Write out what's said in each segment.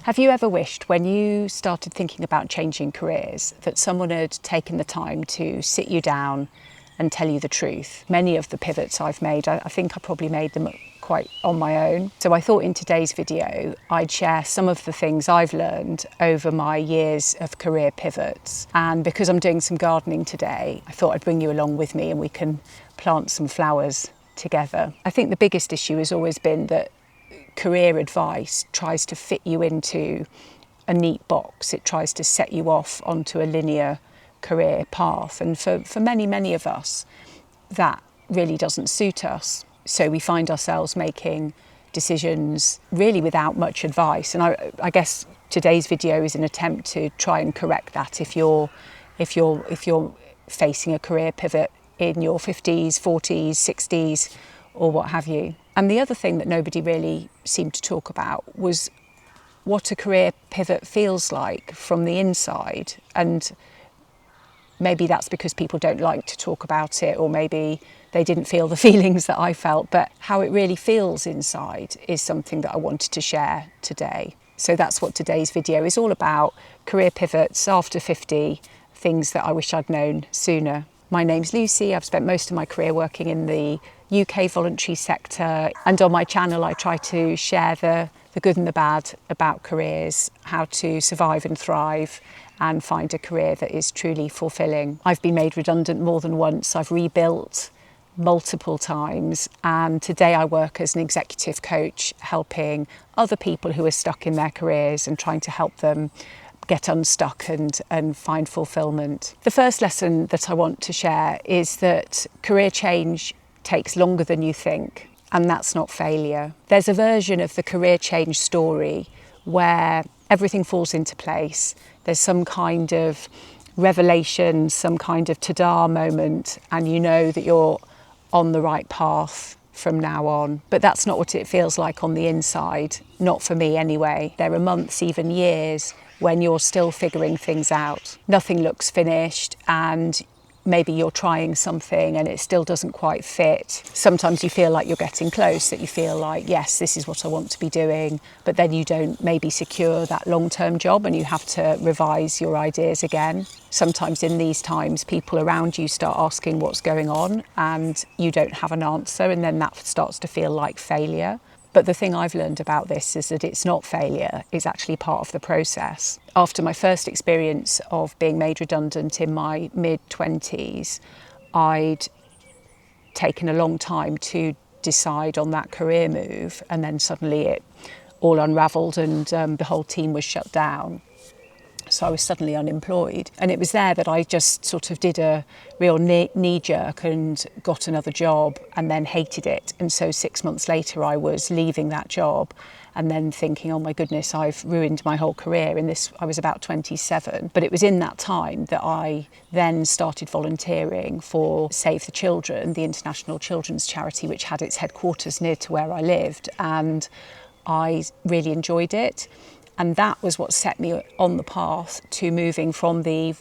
Have you ever wished, when you started thinking about changing careers, that someone had taken the time to sit you down and tell you the truth? Many of the pivots I've made, I think I probably made them quite on my own. So I thought in today's video, I'd share some of the things I've learned over my years of career pivots. And because I'm doing some gardening today, I thought I'd bring you along with me and we can plant some flowers together. I think the biggest issue has always been that career advice tries to fit you into a neat box. It tries to set you off onto a linear career path. And for many of us, that really doesn't suit us. So we find ourselves making decisions really without much advice. And I guess today's video is an attempt to try and correct that if you're facing a career pivot in your 50s, 40s, 60s, or what have you. And the other thing that nobody really seemed to talk about was what a career pivot feels like from the inside. And maybe that's because people don't like to talk about it, or maybe they didn't feel the feelings that I felt, but how it really feels inside is something that I wanted to share today. So that's what today's video is all about: career pivots after 50, things that I wish I'd known sooner. My name's Lucy. I've spent most of my career working in the UK voluntary sector, and on my channel I try to share the good and the bad about careers, how to survive and thrive and find a career that is truly fulfilling. I've been made redundant more than once. I've rebuilt multiple times, and today I work as an executive coach, helping other people who are stuck in their careers and trying to help them get unstuck and find fulfilment. The first lesson that I want to share is that career change takes longer than you think, and that's not failure. There's a version of the career change story where everything falls into place. There's some kind of revelation, some kind of ta-da moment, and you know that you're on the right path from now on. But that's not what it feels like on the inside, not for me anyway. There are months, even years, when you're still figuring things out. Nothing looks finished, and maybe you're trying something and it still doesn't quite fit. Sometimes you feel like you're getting close, that you feel like, yes, this is what I want to be doing, but then you don't maybe secure that long-term job and you have to revise your ideas again. Sometimes in these times, people around you start asking what's going on and you don't have an answer, and then that starts to feel like failure. But the thing I've learned about this is that it's not failure, it's actually part of the process. After my first experience of being made redundant in my mid-20s, I'd taken a long time to decide on that career move, and then suddenly it all unravelled and the whole team was shut down. So I was suddenly unemployed, and it was there that I just sort of did a real knee-jerk and got another job and then hated it. And so 6 months later I was leaving that job and then thinking, oh my goodness, I've ruined my whole career. In this, I was about 27, but it was in that time that I then started volunteering for Save the Children, the international children's charity, which had its headquarters near to where I lived, and I really enjoyed it. And that was what set me on the path to moving from the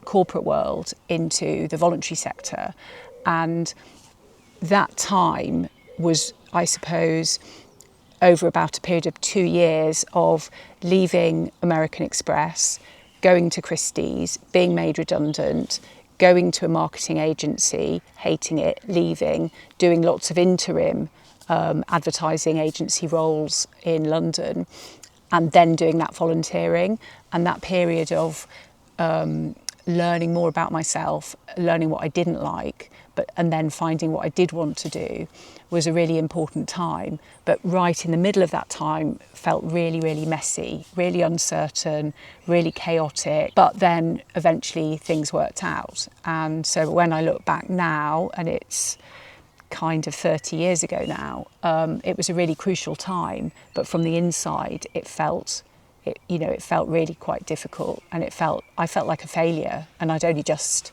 corporate world into the voluntary sector. And that time was, I suppose, over about a period of 2 years of leaving American Express, going to Christie's, being made redundant, going to a marketing agency, hating it, leaving, doing lots of interim advertising agency roles in London, and then doing that volunteering. And that period of learning more about myself, learning what I didn't like, and then finding what I did want to do was a really important time. But right in the middle of that time felt really, really messy, really uncertain, really chaotic. But then eventually things worked out. And so when I look back now, and it's kind of 30 years ago now, it was a really crucial time, but from the inside it felt really quite difficult, and I felt like a failure, and I'd only just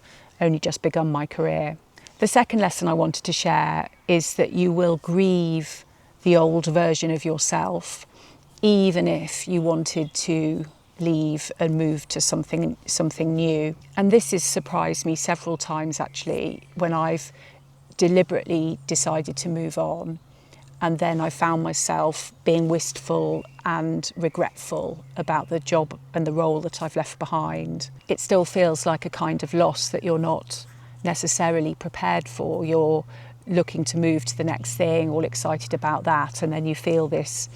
begun my career. The second lesson I wanted to share is that you will grieve the old version of yourself, even if you wanted to leave and move to something new. And this has surprised me several times actually, when I've deliberately decided to move on And then I found myself being wistful and regretful about the job and the role that I've left behind. It still feels like a kind of loss that you're not necessarily prepared for. You're looking to move to the next thing, all excited about that, and then you feel this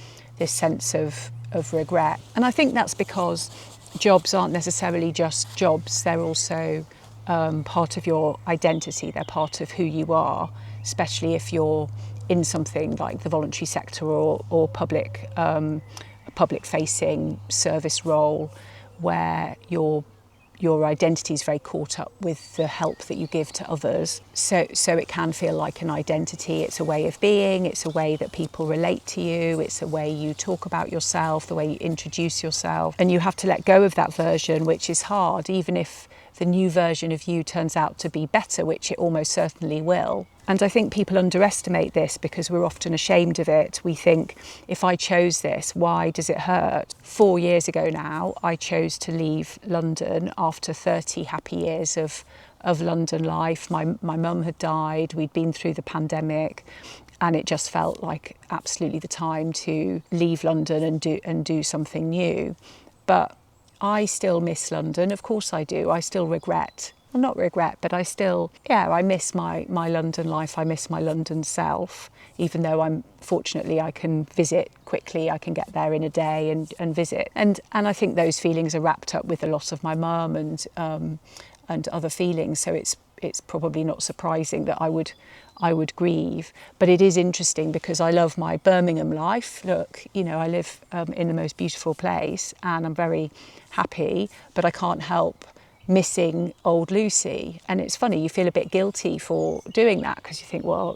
sense of regret. And I think that's because jobs aren't necessarily just jobs, they're also part of your identity, they're part of who you are, especially if you're in something like the voluntary sector or public facing service role, where your identity is very caught up with the help that you give to others. So it can feel like an identity. It's a way of being, it's a way that people relate to you, it's a way you talk about yourself, the way you introduce yourself. And you have to let go of that version, which is hard, even if the new version of you turns out to be better, which it almost certainly will. And I think people underestimate this because we're often ashamed of it. We think, if I chose this, why does it hurt? 4 years ago now, I chose to leave London after 30 happy years of London life. My mum had died, we'd been through the pandemic, and it just felt like absolutely the time to leave London and do something new. But I still miss London, of course I do. I still regret. Well, not regret, but I miss my London life. I miss my London self, even though fortunately I can visit quickly. I can get there in a day and visit. And I think those feelings are wrapped up with the loss of my mum and other feelings. So it's probably not surprising that I would grieve. But it is interesting because I love my Birmingham life. Look, I live in the most beautiful place and I'm very happy, but I can't help missing old Lucy. And it's funny, you feel a bit guilty for doing that because you think, well,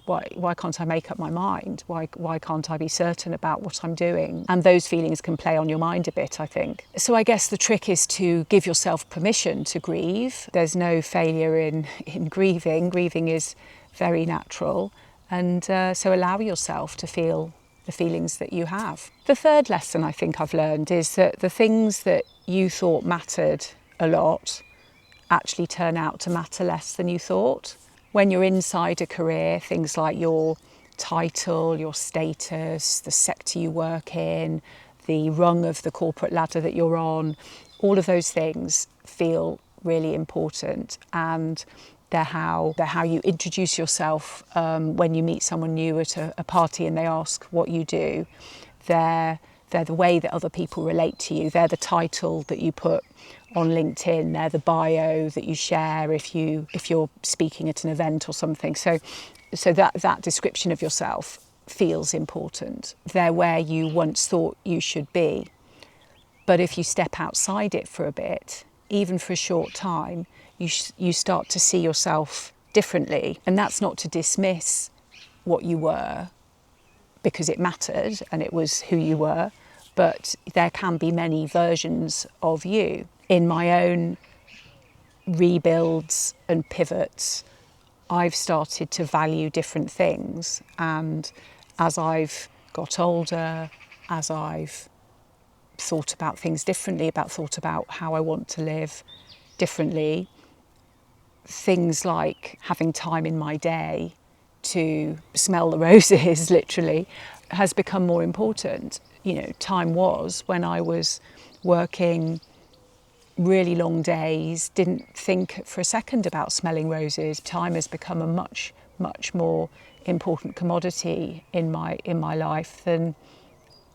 why can't I make up my mind? Why can't I be certain about what I'm doing? And those feelings can play on your mind a bit, I think. So I guess the trick is to give yourself permission to grieve. There's no failure in grieving. Grieving is very natural. And so allow yourself to feel the feelings that you have. The third lesson I think I've learned is that the things that you thought mattered a lot actually turn out to matter less than you thought. When you're inside a career, things like your title, your status, the sector you work in, the rung of the corporate ladder that you're on, all of those things feel really important, and they're how you introduce yourself when you meet someone new at a party and they ask what you do. They're the way that other people relate to you. They're the title that you put on LinkedIn. They're the bio that you share if you're speaking at an event or something. So that description of yourself feels important. They're where you once thought you should be. But if you step outside it for a bit, even for a short time, you start to see yourself differently. And that's not to dismiss what you were, because it mattered and it was who you were, but there can be many versions of you. In my own rebuilds and pivots, I've started to value different things, and as I've got older, as I've thought about things differently, thought about how I want to live differently, things like having time in my day to smell the roses, literally, has become more important. Time was when I was working really long days, didn't think for a second about smelling roses. Time has become a much, much more important commodity in my life than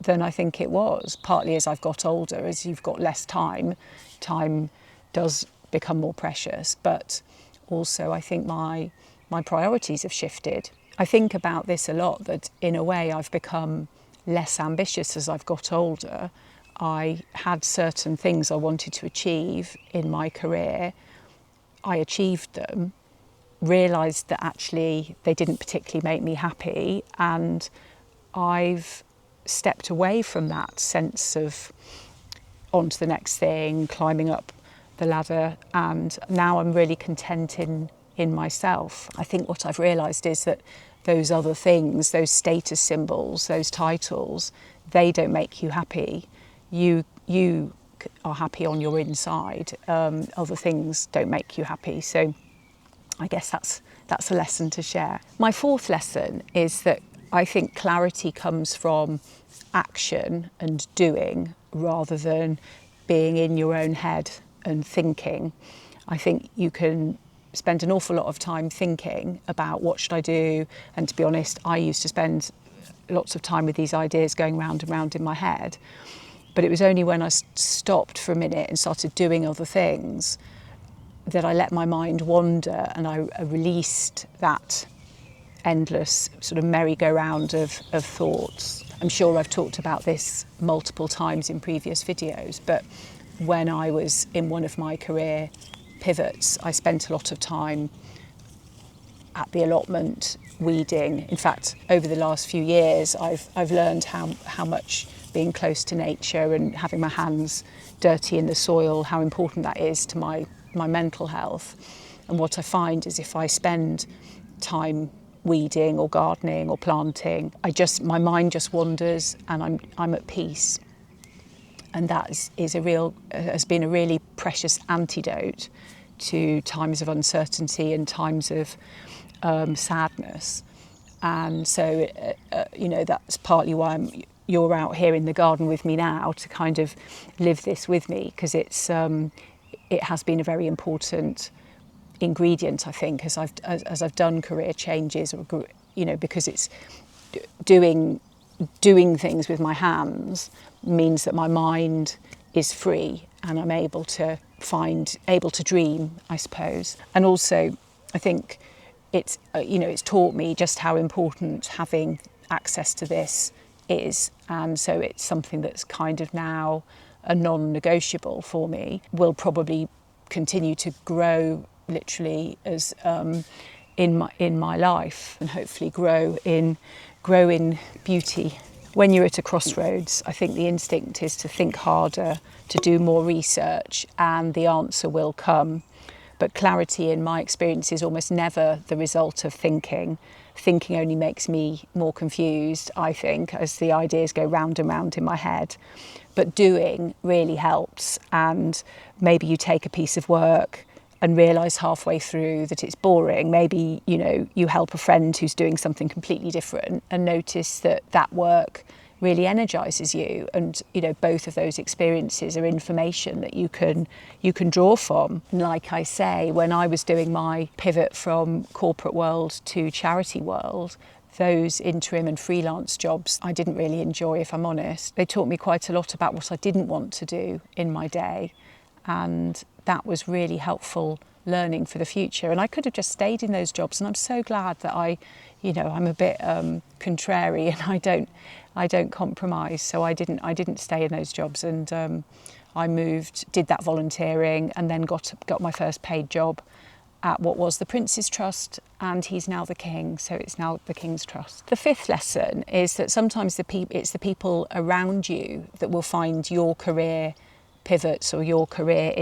I think it was. Partly as I've got older, as you've got less time does become more precious, but also I think my priorities have shifted. I think about this a lot, that in a way I've become less ambitious as I've got older. I had certain things I wanted to achieve in my career. I achieved them, realised that actually they didn't particularly make me happy, and I've stepped away from that sense of on to the next thing, climbing up the ladder, and now I'm really content in myself. I think what I've realised is that those other things, those status symbols, those titles, they don't make you happy. You are happy on your inside. Other things don't make you happy. So I guess that's a lesson to share. My fourth lesson is that I think clarity comes from action and doing rather than being in your own head and thinking. I think you can spend an awful lot of time thinking about what should I do, and to be honest, I used to spend lots of time with these ideas going round and round in my head. But it was only when I stopped for a minute and started doing other things that I let my mind wander, and I released that endless sort of merry-go-round of thoughts. I'm sure I've talked about this multiple times in previous videos, but when I was in one of my career pivots, I spent a lot of time at the allotment weeding. In fact, over the last few years, I've learned how much being close to nature and having my hands dirty in the soil, how important that is to my mental health. And what I find is if I spend time weeding or gardening or planting, my mind just wanders and I'm at peace. And that has been a really precious antidote to times of uncertainty and times of sadness. And so, that's partly why you're out here in the garden with me now, to kind of live this with me, because it has been a very important ingredient, I think, as I've done career changes, or because it's doing things with my hands means that my mind is free and I'm able to dream, I suppose. And also, I think it's taught me just how important having access to this is, and so it's something that's kind of now a non-negotiable for me. Will probably continue to grow literally as in my life, and hopefully grow in beauty. When you're at a crossroads, I think the instinct is to think harder, to do more research, and the answer will come. But clarity, in my experience, is almost never the result of thinking. Thinking only makes me more confused, I think, as the ideas go round and round in my head. But doing really helps, and maybe you take a piece of work and realise halfway through that it's boring. Maybe, you help a friend who's doing something completely different and notice that work really energises you. And, both of those experiences are information that you can draw from. And like I say, when I was doing my pivot from corporate world to charity world, those interim and freelance jobs I didn't really enjoy, if I'm honest. They taught me quite a lot about what I didn't want to do in my day. And that was really helpful learning for the future. And I could have just stayed in those jobs. And I'm so glad that I'm a bit contrary, and I don't compromise. So I didn't stay in those jobs, and I moved, did that volunteering, and then got my first paid job at what was the Prince's Trust, and he's now the King, so it's now the King's Trust. The fifth lesson is that sometimes it's the people around you that will find your career pivots or your career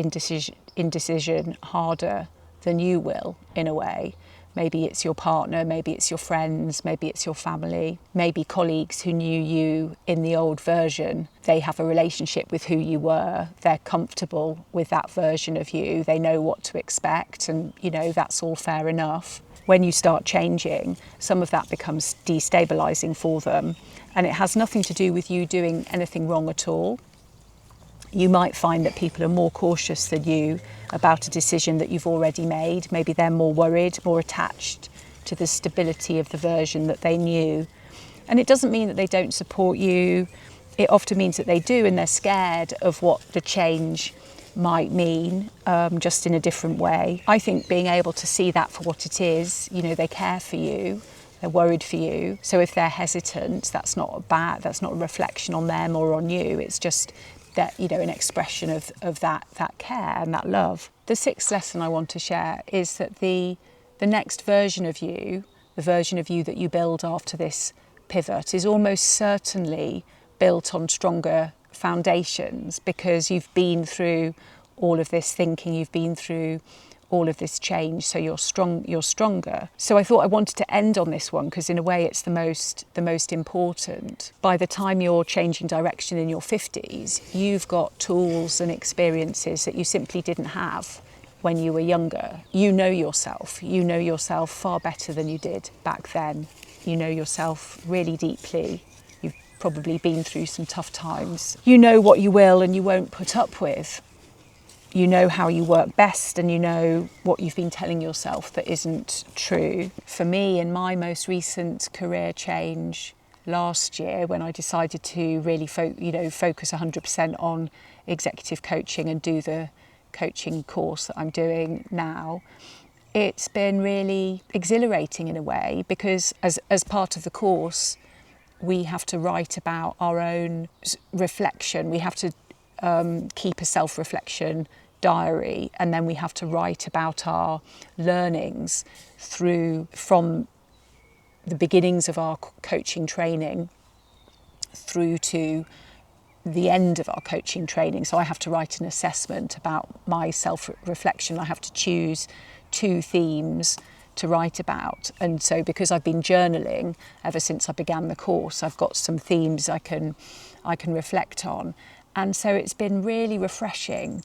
indecision harder than you will, in a way. Maybe it's your partner, maybe it's your friends, maybe it's your family, maybe colleagues who knew you in the old version. They have a relationship with who you were. They're comfortable with that version of you. They know what to expect, and that's all fair enough. When you start changing, some of that becomes destabilising for them, and it has nothing to do with you doing anything wrong at all. You might find that people are more cautious than you about a decision that you've already made. Maybe they're more worried, more attached to the stability of the version that they knew. And it doesn't mean that they don't support you. It often means that they do, and they're scared of what the change might mean, just in a different way. I think being able to see that for what it is, they care for you, they're worried for you. So if they're hesitant, that's not a reflection on them or on you. It's just that, an expression of that care and that love. The sixth lesson I want to share is that the next version of you, the version of you that you build after this pivot, is almost certainly built on stronger foundations, because you've been through all of this thinking, you've been through all of this change, so you're stronger. So I thought I wanted to end on this one, because in a way it's the most important. By the time you're changing direction in your 50s, you've got tools and experiences that you simply didn't have when you were younger. You know yourself far better than you did back then. you know yourself really deeply. You've probably been through some tough times. You know what you will and you won't put up with. You know how you work best, and you know what you've been telling yourself that isn't true. For me, in my most recent career change last year, when I decided to really focus 100% on executive coaching and do the coaching course that I'm doing now, it's been really exhilarating in a way, because as part of the course, we have to write about our own reflection. We have to keep a self-reflection diary, and then we have to write about our learnings from the beginnings of our coaching training through to the end of our coaching training. So I have to write an assessment about my self-reflection. I have to choose 2 themes to write about, and so because I've been journaling ever since I began the course, I've got some themes I can reflect on. And so it's been really refreshing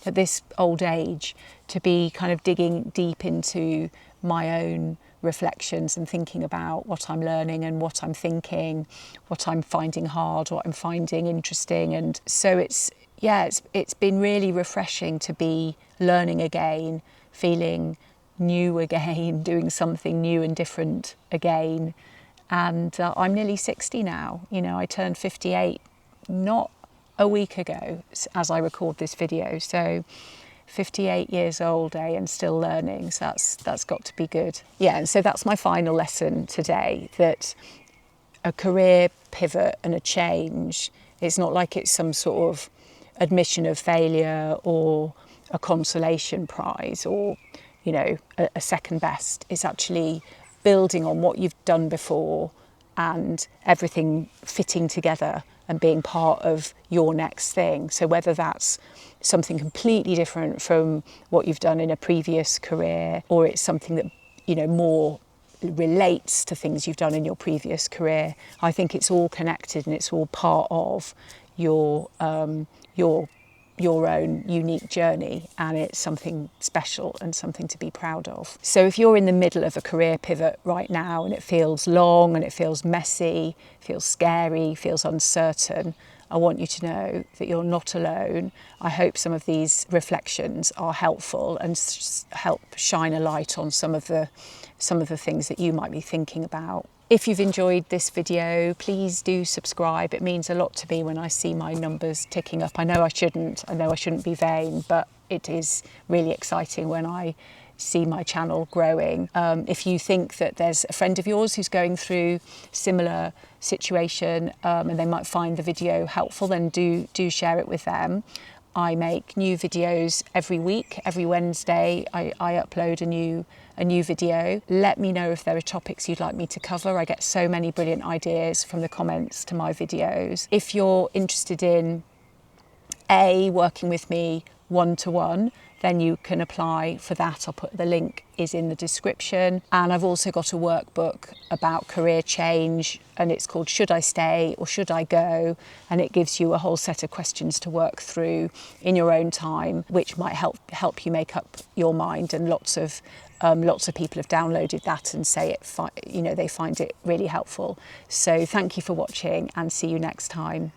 at this old age, to be kind of digging deep into my own reflections and thinking about what I'm learning and what I'm thinking, what I'm finding hard, what I'm finding interesting. And so it's been really refreshing to be learning again, feeling new again, doing something new and different again. And I'm nearly 60 now. I turned 58 not a week ago as I record this video, so 58 years old, and still learning, so that's got to be good. And so that's my final lesson today, that a career pivot and a change, it's not like it's some sort of admission of failure or a consolation prize or a second best. It's actually building on what you've done before and everything fitting together and being part of your next thing. So whether that's something completely different from what you've done in a previous career, or it's something that more relates to things you've done in your previous career, I think it's all connected and it's all part of your own unique journey, and it's something special and something to be proud of. So if you're in the middle of a career pivot right now and it feels long and it feels messy, feels scary, feels uncertain, I want you to know that you're not alone. I hope some of these reflections are helpful and help shine a light on some of the things that you might be thinking about. If you've enjoyed this video, please do subscribe. It means a lot to me when I see my numbers ticking up. I know I shouldn't be vain, but it is really exciting when I see my channel growing. If you think that there's a friend of yours who's going through similar situation and they might find the video helpful, then do share it with them. I make new videos every week. Every Wednesday I upload a new video. Let me know if there are topics you'd like me to cover. I get so many brilliant ideas from the comments to my videos. If you're interested in working with me one-to-one, then you can apply for that. The link is in the description. And I've also got a workbook about career change, and it's called Should I Stay or Should I Go? And it gives you a whole set of questions to work through in your own time, which might help you make up your mind. And lots of people have downloaded that and say they find it really helpful. So thank you for watching, and see you next time.